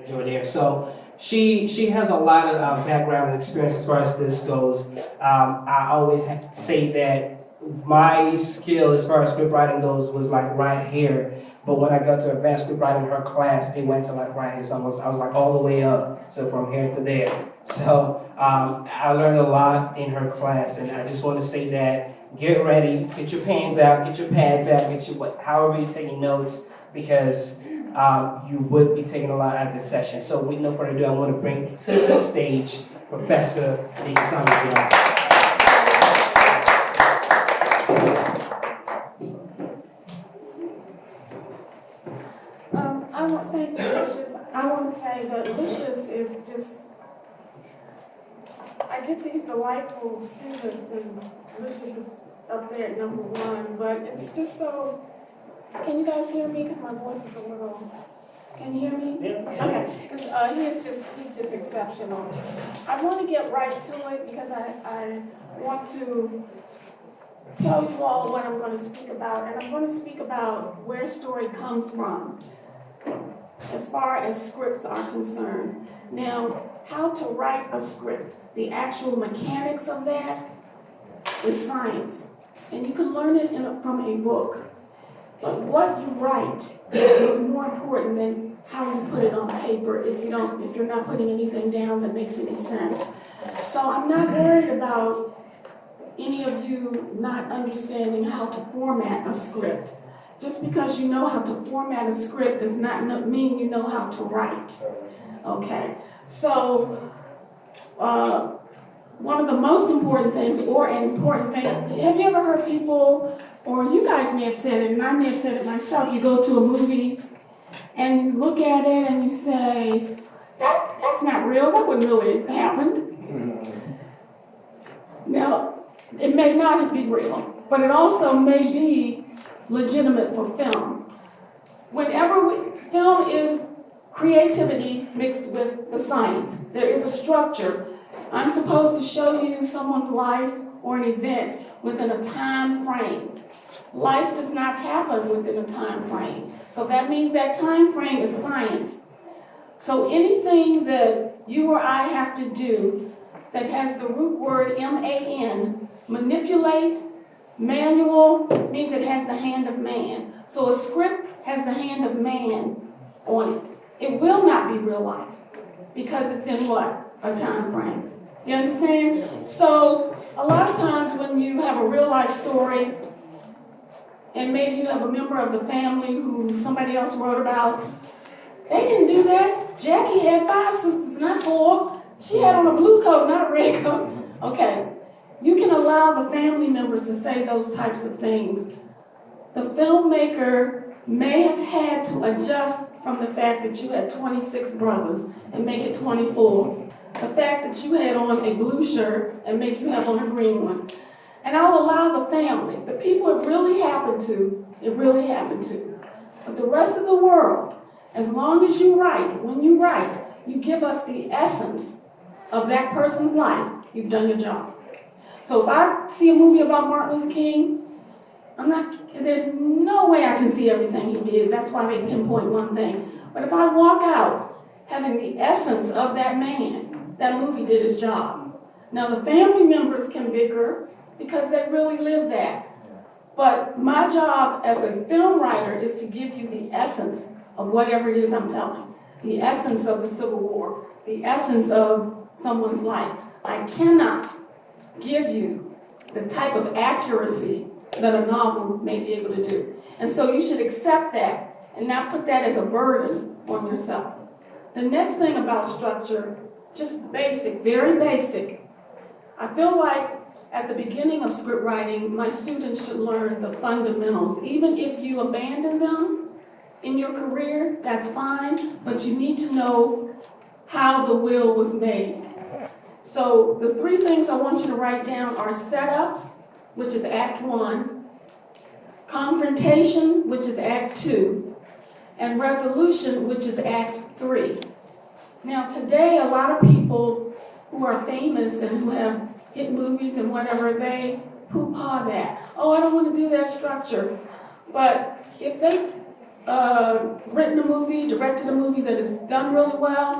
manager there. So she has a lot of background and experience as far as this goes. I always have to say that my skill as far as script writing goes was like right here. But when I got to advanced script writing, her class, it went to like right here. So I was like all the way up, so from here to there. So I learned a lot in her class, and I just want to say that get ready, get your pens out, get your pads out, get your however you're taking notes, because you would be taking a lot out of this session. So with no further ado, I want to bring to the stage Professor Nikisama. Thank you, Lucius. I want to say that Lucius is just, I get these delightful students, and Lucius is up there at number one, but it's just so, can you guys hear me? Because my voice is a little, can you hear me? Yeah. Okay, 'cause, he's just exceptional. I want to get right to it because I want to tell you all what I'm going to speak about, and I'm going to speak about where story comes from as far as scripts are concerned. Now, how to write a script, the actual mechanics of that is science, and you can learn it from a book. But what you write is more important than how you put it on paper if you're not putting anything down that makes any sense. So I'm not worried about any of you not understanding how to format a script. Just because you know how to format a script does not mean you know how to write. Okay, so one of the most important things, or an important thing, have you ever heard people, or you guys may have said it, and I may have said it myself, you go to a movie and you look at it and you say, that's not real, that wouldn't really have happened. Now, it may not be real, but it also may be legitimate for film. Film is creativity mixed with the science. There is a structure. I'm supposed to show you someone's life or an event within a time frame. Life does not happen within a time frame. So that means that time frame is science. So anything that you or I have to do that has the root word M-A-N, manipulate, manual, means it has the hand of man. So a script has the hand of man on it. It will not be real life because it's in what? A time frame. You understand? So a lot of times when you have a real life story, and maybe you have a member of the family who somebody else wrote about, they didn't do that. Jackie had 5 sisters, not 4. She had on a blue coat, not a red coat. Okay. You can allow the family members to say those types of things. The filmmaker may have had to adjust from the fact that you had 26 brothers and make it 24. The fact that you had on a blue shirt and make you have on a green one. And I'll allow the family, the people it really happened to. But the rest of the world, as long as you write, when you write, you give us the essence of that person's life, you've done your job. So if I see a movie about Martin Luther King, there's no way I can see everything he did. That's why they pinpoint one thing. But if I walk out having the essence of that man, that movie did its job. Now the family members can bicker because they really live that. But my job as a film writer is to give you the essence of whatever it is I'm telling. The essence of the Civil War, the essence of someone's life. I cannot give you the type of accuracy that a novel may be able to do. And so you should accept that and not put that as a burden on yourself. The next thing about structure, just basic, very basic. I feel like at the beginning of script writing, my students should learn the fundamentals. Even if you abandon them in your career, that's fine, but you need to know how the will was made. So the 3 things I want you to write down are setup, which is Act 1, confrontation, which is Act 2, and resolution, which is Act 3. Now today, a lot of people who are famous and who have hit movies and whatever, they poo-pah that. Oh, I don't want to do that structure. But if they written a movie, directed a movie that is done really well,